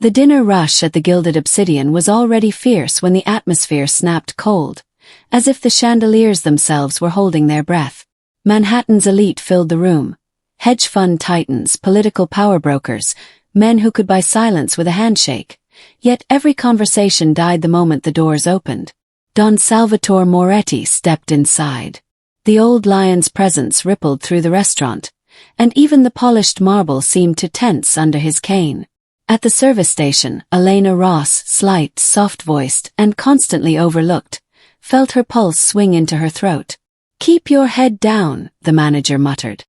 The dinner rush at the Gilded Obsidian was already fierce when the atmosphere snapped cold, as if the chandeliers themselves were holding their breath. Manhattan's elite filled the room. Hedge fund titans, political power brokers, men who could buy silence with a handshake. Yet every conversation died the moment the doors opened. Don Salvatore Moretti stepped inside. The old lion's presence rippled through the restaurant, and even the polished marble seemed to tense under his cane. At the service station, Elena Ross, slight, soft-voiced, and constantly overlooked, felt her pulse swing into her throat. "Keep your head down," the manager muttered.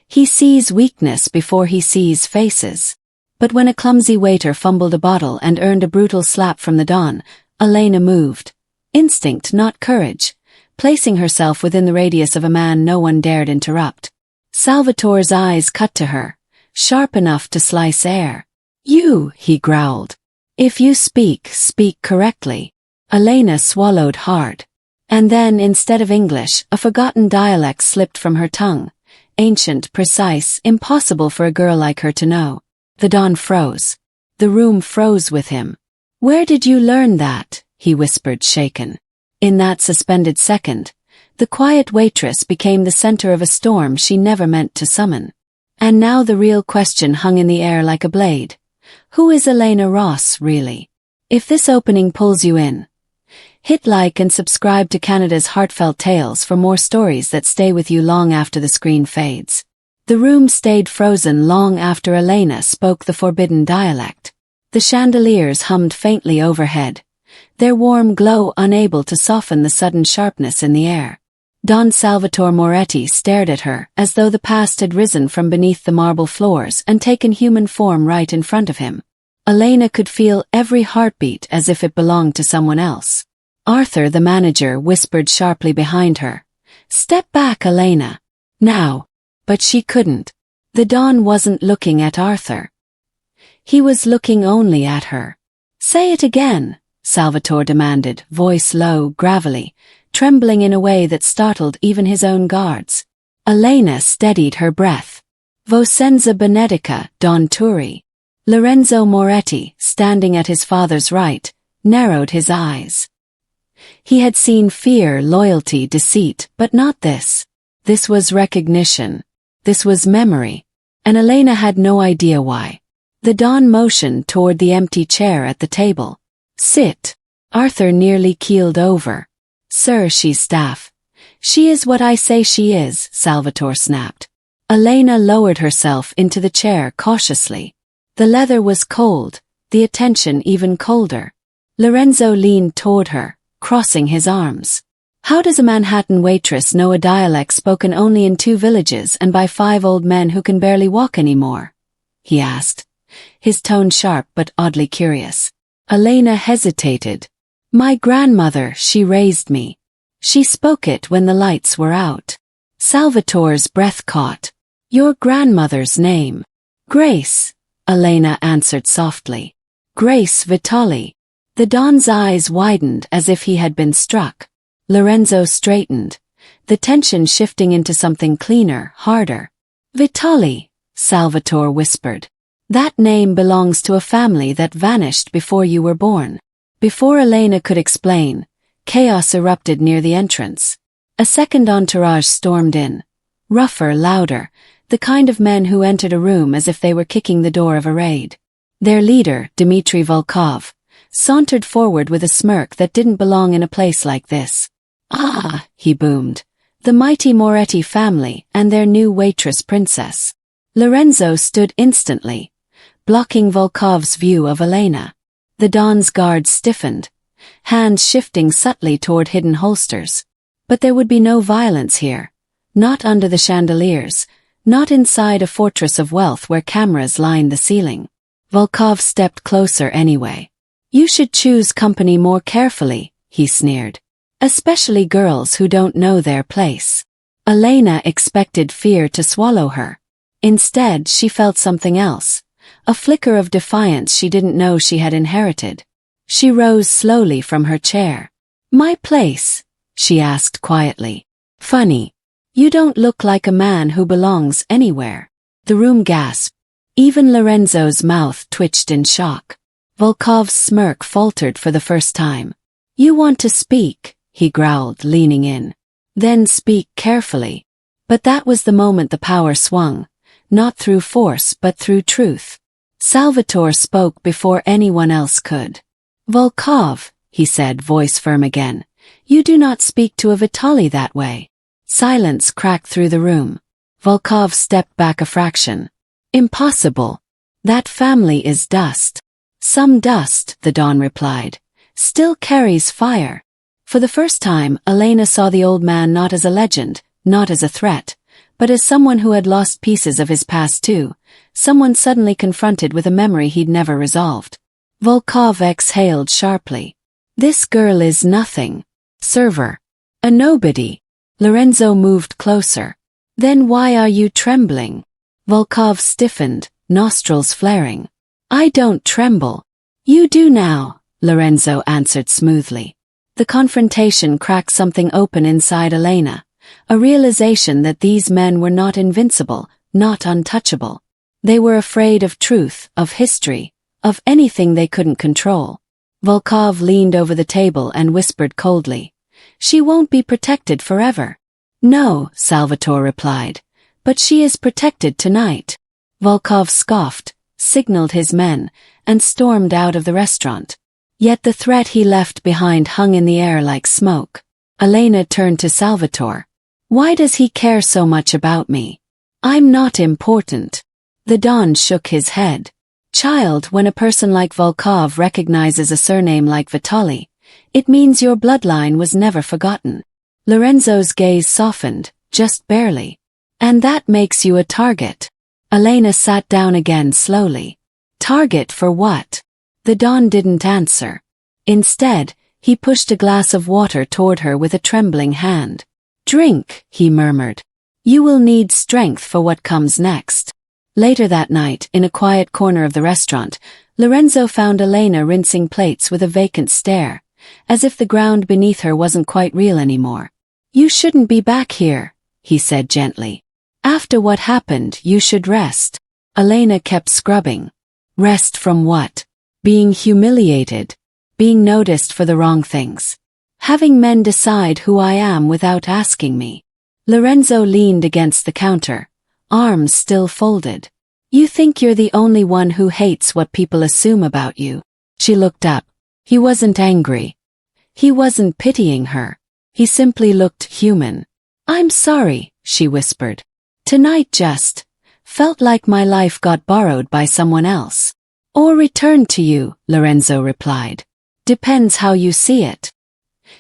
He sees weakness before he sees faces. But when a clumsy waiter fumbled a bottle and earned a brutal slap from the Don, Elena moved. Instinct, not courage, placing herself within the radius of a man no one dared interrupt. Salvatore's eyes cut to her, sharp enough to slice air. "You," he growled. "If you speak correctly." Elena swallowed hard. And then, instead of English, a forgotten dialect slipped from her tongue. Ancient, precise, impossible for a girl like her to know. The Don froze. The room froze with him. "Where did you learn that?" he whispered, shaken. In that suspended second, the quiet waitress became the center of a storm she never meant to summon. And now the real question hung in the air like a blade. Who is Elena Ross, really? If this opening pulls you in, hit like and subscribe to Canada's Heartfelt Tales for more stories that stay with you long after the screen fades. The room stayed frozen long after Elena spoke the forbidden dialect. The chandeliers hummed faintly overhead, their warm glow unable to soften the sudden sharpness in the air. Don Salvatore Moretti stared at her as though the past had risen from beneath the marble floors and taken human form right in front of him. Elena could feel every heartbeat as if it belonged to someone else. Arthur, the manager, whispered sharply behind her. "Step back, Elena. Now." But she couldn't. The Don wasn't looking at Arthur. He was looking only at her. "Say it again," Salvatore demanded, voice low, gravelly, trembling in a way that startled even his own guards. Elena steadied her breath. "Vosenza Benedeca, Don Turi." Lorenzo Moretti, standing at his father's right, narrowed his eyes. He had seen fear, loyalty, deceit, but not this. This was recognition. This was memory. And Elena had no idea why. The Don motioned toward the empty chair at the table. "Sit." Arthur nearly keeled over. "Sir, she's staff." "She is what I say she is," Salvatore snapped. Elena lowered herself into the chair cautiously. The leather was cold, the attention even colder. Lorenzo leaned toward her, crossing his arms. "How does a Manhattan waitress know a dialect spoken only in 2 villages and by 5 old men who can barely walk anymore?" he asked, his tone sharp but oddly curious. Elena hesitated. "My grandmother, she raised me. She spoke it when the lights were out." Salvatore's breath caught. "Your grandmother's name?" "Grace," Elena answered softly. "Grace Vitali." The Don's eyes widened as if he had been struck. Lorenzo straightened, the tension shifting into something cleaner, harder. "Vitali," Salvatore whispered. "That name belongs to a family that vanished before you were born." Before Elena could explain, chaos erupted near the entrance. A second entourage stormed in. Rougher, louder, the kind of men who entered a room as if they were kicking the door of a raid. Their leader, Dmitry Volkov, sauntered forward with a smirk that didn't belong in a place like this. "Ah," he boomed, "the mighty Moretti family and their new waitress princess." Lorenzo stood instantly, blocking Volkov's view of Elena. The Don's guards stiffened, hands shifting subtly toward hidden holsters. But there would be no violence here. Not under the chandeliers, not inside a fortress of wealth where cameras lined the ceiling. Volkov stepped closer anyway. "You should choose company more carefully," he sneered. "Especially girls who don't know their place." Elena expected fear to swallow her. Instead, she felt something else, a flicker of defiance she didn't know she had inherited. She rose slowly from her chair. "My place?" she asked quietly. "Funny. You don't look like a man who belongs anywhere." The room gasped. Even Lorenzo's mouth twitched in shock. Volkov's smirk faltered for the first time. "You want to speak," he growled, leaning in. "Then speak carefully." But that was the moment the power swung, not through force but through truth. Salvatore spoke before anyone else could. "Volkov," he said, voice firm again, "you do not speak to a Vitali that way." Silence cracked through the room. Volkov stepped back a fraction. "Impossible. That family is dust." "Some dust," the Don replied, "still carries fire." For the first time, Elena saw the old man not as a legend, not as a threat, but as someone who had lost pieces of his past too, someone suddenly confronted with a memory he'd never resolved. Volkov exhaled sharply. "This girl is nothing. Server. A nobody." Lorenzo moved closer. "Then why are you trembling?" Volkov stiffened, nostrils flaring. "I don't tremble." "You do now," Lorenzo answered smoothly. The confrontation cracked something open inside Elena, a realization that these men were not invincible, not untouchable. They were afraid of truth, of history, of anything they couldn't control. Volkov leaned over the table and whispered coldly, "She won't be protected forever." "No," Salvatore replied, "but she is protected tonight." Volkov scoffed, signaled his men, and stormed out of the restaurant. Yet the threat he left behind hung in the air like smoke. Elena turned to Salvatore. "Why does he care so much about me? I'm not important." The Don shook his head. "Child, when a person like Volkov recognizes a surname like Vitali, it means your bloodline was never forgotten." Lorenzo's gaze softened, just barely. "And that makes you a target." Elena sat down again slowly. "Target for what?" The Don didn't answer. Instead, he pushed a glass of water toward her with a trembling hand. "Drink," he murmured. "You will need strength for what comes next." Later that night, in a quiet corner of the restaurant, Lorenzo found Elena rinsing plates with a vacant stare, as if the ground beneath her wasn't quite real anymore. "You shouldn't be back here," he said gently. "After what happened, you should rest." Elena kept scrubbing. Rest from what? Being humiliated. Being noticed for the wrong things. Having men decide who I am without asking me. Lorenzo leaned against the counter, arms still folded. "You think you're the only one who hates what people assume about you." She looked up. He wasn't angry. He wasn't pitying her. He simply looked human. "I'm sorry," she whispered. "Tonight just felt like my life got borrowed by someone else." "Or returned to you," Lorenzo replied. "Depends how you see it."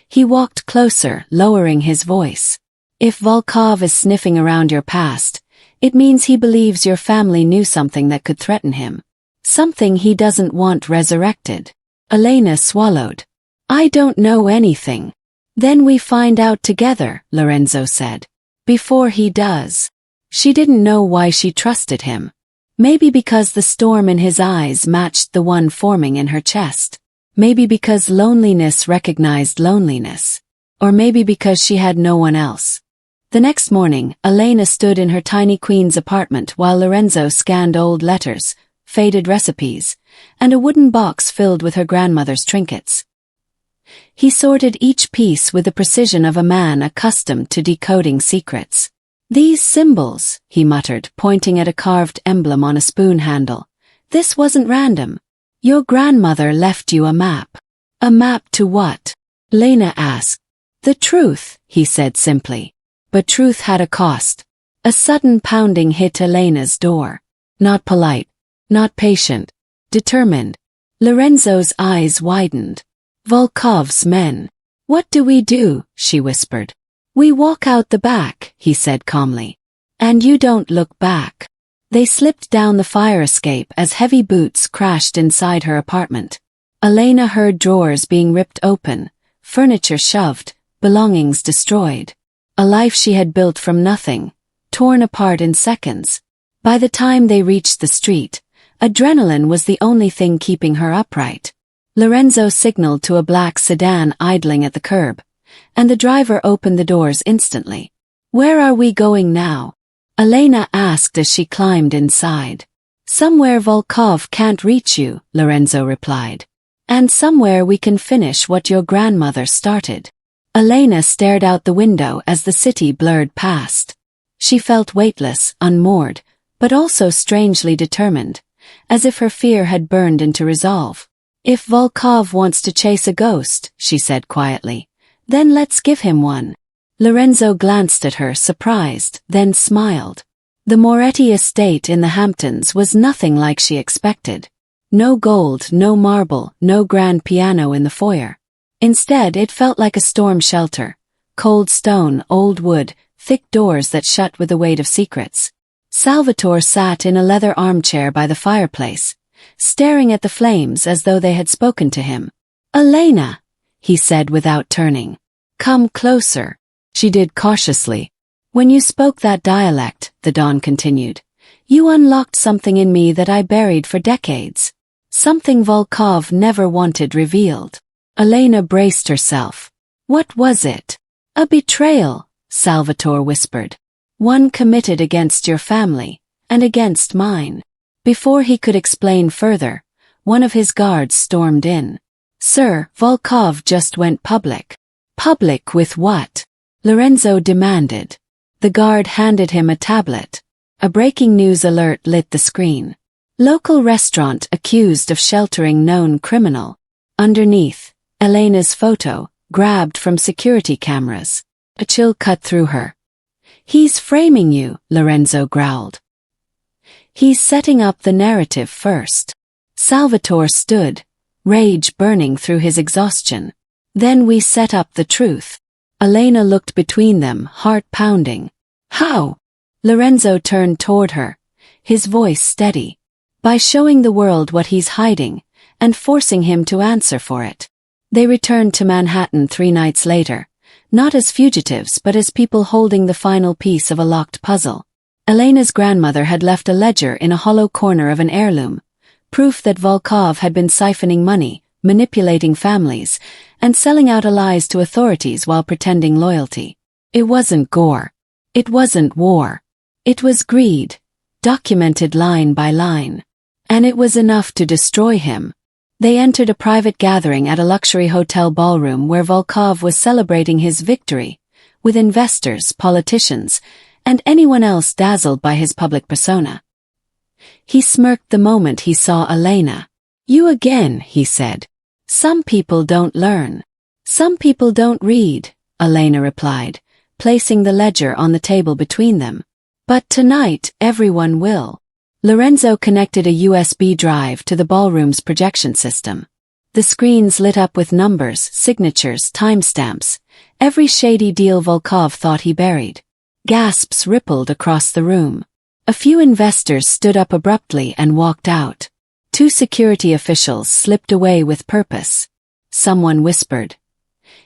He walked closer, lowering his voice. "If Volkov is sniffing around your past, it means he believes your family knew something that could threaten him. Something he doesn't want resurrected." Elena swallowed. "I don't know anything." "Then we find out together," Lorenzo said. "Before he does." She didn't know why she trusted him. Maybe because the storm in his eyes matched the one forming in her chest. Maybe because loneliness recognized loneliness. Or maybe because she had no one else. The next morning, Elena stood in her tiny queen's apartment while Lorenzo scanned old letters, faded recipes, and a wooden box filled with her grandmother's trinkets. He sorted each piece with the precision of a man accustomed to decoding secrets. "These symbols," he muttered, pointing at a carved emblem on a spoon handle. "This wasn't random. Your grandmother left you a map." "A map to what?" Lena asked. "The truth," he said simply. But truth had a cost. A sudden pounding hit Elena's door. Not polite. Not patient. Determined. Lorenzo's eyes widened. "Volkov's men. What do we do?" she whispered. "We walk out the back," he said calmly. "And you don't look back." They slipped down the fire escape as heavy boots crashed inside her apartment. Elena heard drawers being ripped open, furniture shoved, belongings destroyed. A life she had built from nothing, torn apart in seconds. By the time they reached the street, adrenaline was the only thing keeping her upright. Lorenzo signaled to a black sedan idling at the curb, and the driver opened the doors instantly. "Where are we going now?" Elena asked as she climbed inside. Somewhere Volkov can't reach you, Lorenzo replied. And somewhere we can finish what your grandmother started. Elena stared out the window as the city blurred past. She felt weightless, unmoored, but also strangely determined, as if her fear had burned into resolve. If Volkov wants to chase a ghost, she said quietly, then let's give him one. Lorenzo glanced at her, surprised, then smiled. The Moretti estate in the Hamptons was nothing like she expected. No gold, no marble, no grand piano in the foyer. Instead, it felt like a storm shelter. Cold stone, old wood, thick doors that shut with the weight of secrets. Salvatore sat in a leather armchair by the fireplace, staring at the flames as though they had spoken to him. Elena, he said without turning. Come closer. She did cautiously. When you spoke that dialect, the Don continued, you unlocked something in me that I buried for decades. Something Volkov never wanted revealed. Elena braced herself. What was it? A betrayal, Salvatore whispered. One committed against your family, and against mine. Before he could explain further, one of his guards stormed in. Sir, Volkov just went public. Public with what? Lorenzo demanded. The guard handed him a tablet. A breaking news alert lit the screen. Local restaurant accused of sheltering known criminal. Underneath, Elena's photo, grabbed from security cameras. A chill cut through her. He's framing you, Lorenzo growled. He's setting up the narrative first. Salvatore stood, rage burning through his exhaustion. Then we set up the truth. Elena looked between them, heart pounding. How? Lorenzo turned toward her, his voice steady. By showing the world what he's hiding, and forcing him to answer for it. They returned to Manhattan 3 nights later, not as fugitives but as people holding the final piece of a locked puzzle. Elena's grandmother had left a ledger in a hollow corner of an heirloom, proof that Volkov had been siphoning money, manipulating families, and selling out allies to authorities while pretending loyalty. It wasn't gore. It wasn't war. It was greed, documented line by line. And it was enough to destroy him. They entered a private gathering at a luxury hotel ballroom where Volkov was celebrating his victory, with investors, politicians, and anyone else dazzled by his public persona. He smirked the moment he saw Elena. You again, he said. Some people don't learn. Some people don't read, Elena replied, placing the ledger on the table between them. But tonight, everyone will. Lorenzo connected a USB drive to the ballroom's projection system. The screens lit up with numbers, signatures, timestamps, every shady deal Volkov thought he buried. Gasps rippled across the room. A few investors stood up abruptly and walked out. 2 security officials slipped away with purpose. Someone whispered.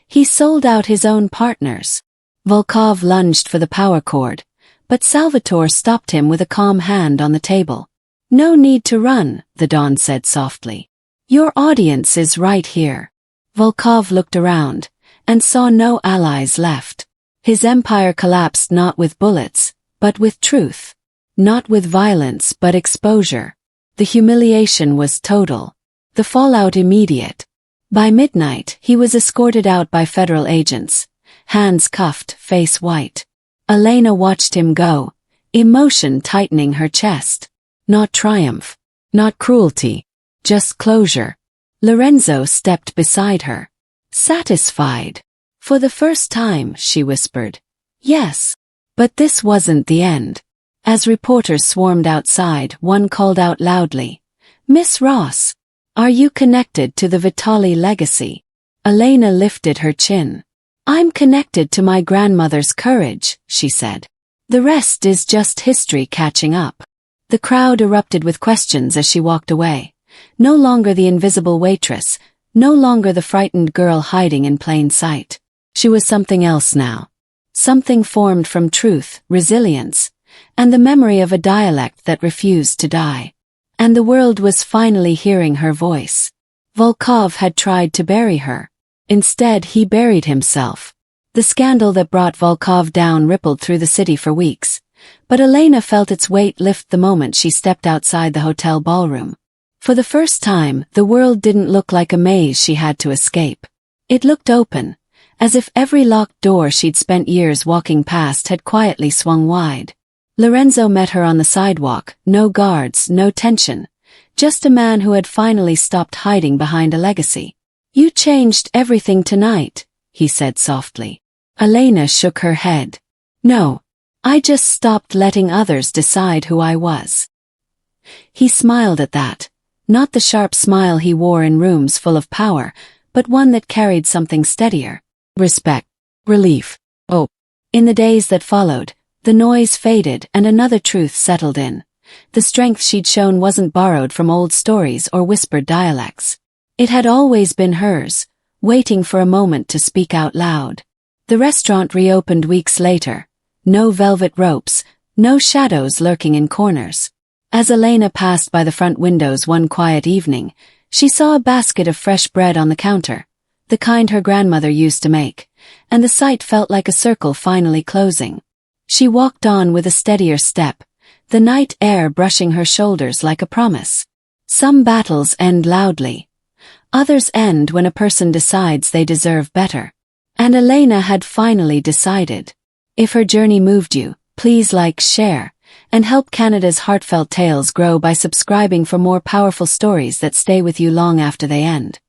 He sold out his own partners. Volkov lunged for the power cord, but Salvatore stopped him with a calm hand on the table. No need to run, the Don said softly. Your audience is right here. Volkov looked around, and saw no allies left. His empire collapsed not with bullets, but with truth. Not with violence but exposure. The humiliation was total. The fallout immediate. By midnight, he was escorted out by federal agents, hands cuffed, face white. Elena watched him go, emotion tightening her chest. Not triumph. Not cruelty. Just closure. Lorenzo stepped beside her. Satisfied. For the first time, she whispered. Yes. But this wasn't the end. As reporters swarmed outside, one called out loudly. Miss Ross. Are you connected to the Vitali legacy? Elena lifted her chin. I'm connected to my grandmother's courage, she said. The rest is just history catching up. The crowd erupted with questions as she walked away. No longer the invisible waitress, no longer the frightened girl hiding in plain sight. She was something else now. Something formed from truth, resilience, and the memory of a dialect that refused to die. And the world was finally hearing her voice. Volkov had tried to bury her. Instead, he buried himself. The scandal that brought Volkov down rippled through the city for weeks, but Elena felt its weight lift the moment she stepped outside the hotel ballroom. For the first time, the world didn't look like a maze she had to escape. It looked open, as if every locked door she'd spent years walking past had quietly swung wide. Lorenzo met her on the sidewalk, no guards, no tension. Just a man who had finally stopped hiding behind a legacy. "You changed everything tonight," he said softly. Elena shook her head. "No, I just stopped letting others decide who I was." He smiled at that, not the sharp smile he wore in rooms full of power, but one that carried something steadier. Respect. Relief. Hope. In the days that followed, the noise faded and another truth settled in. The strength she'd shown wasn't borrowed from old stories or whispered dialects. It had always been hers, waiting for a moment to speak out loud. The restaurant reopened weeks later. No velvet ropes, no shadows lurking in corners. As Elena passed by the front windows one quiet evening, she saw a basket of fresh bread on the counter, the kind her grandmother used to make, and the sight felt like a circle finally closing. She walked on with a steadier step, the night air brushing her shoulders like a promise. Some battles end loudly. Others end when a person decides they deserve better. And Elena had finally decided. If her journey moved you, please like, share, and help Canada's Heartfelt Tales grow by subscribing for more powerful stories that stay with you long after they end.